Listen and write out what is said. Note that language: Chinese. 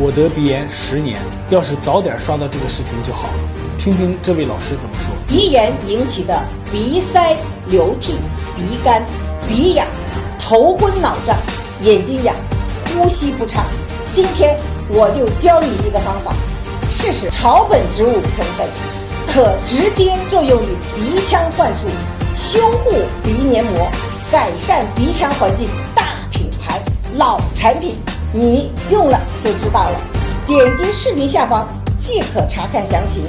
我得鼻炎10年，要是早点刷到这个视频就好了。听听这位老师怎么说。鼻炎引起的鼻塞、流涕、鼻干、鼻痒、头昏脑胀、眼睛痒、呼吸不畅。今天我就教你一个方法，试试草本植物成分，可直接作用于鼻腔患处，修护鼻黏膜，改善鼻腔环境。大品牌老产品，你用了就知道了。点击视频下方即可查看详情。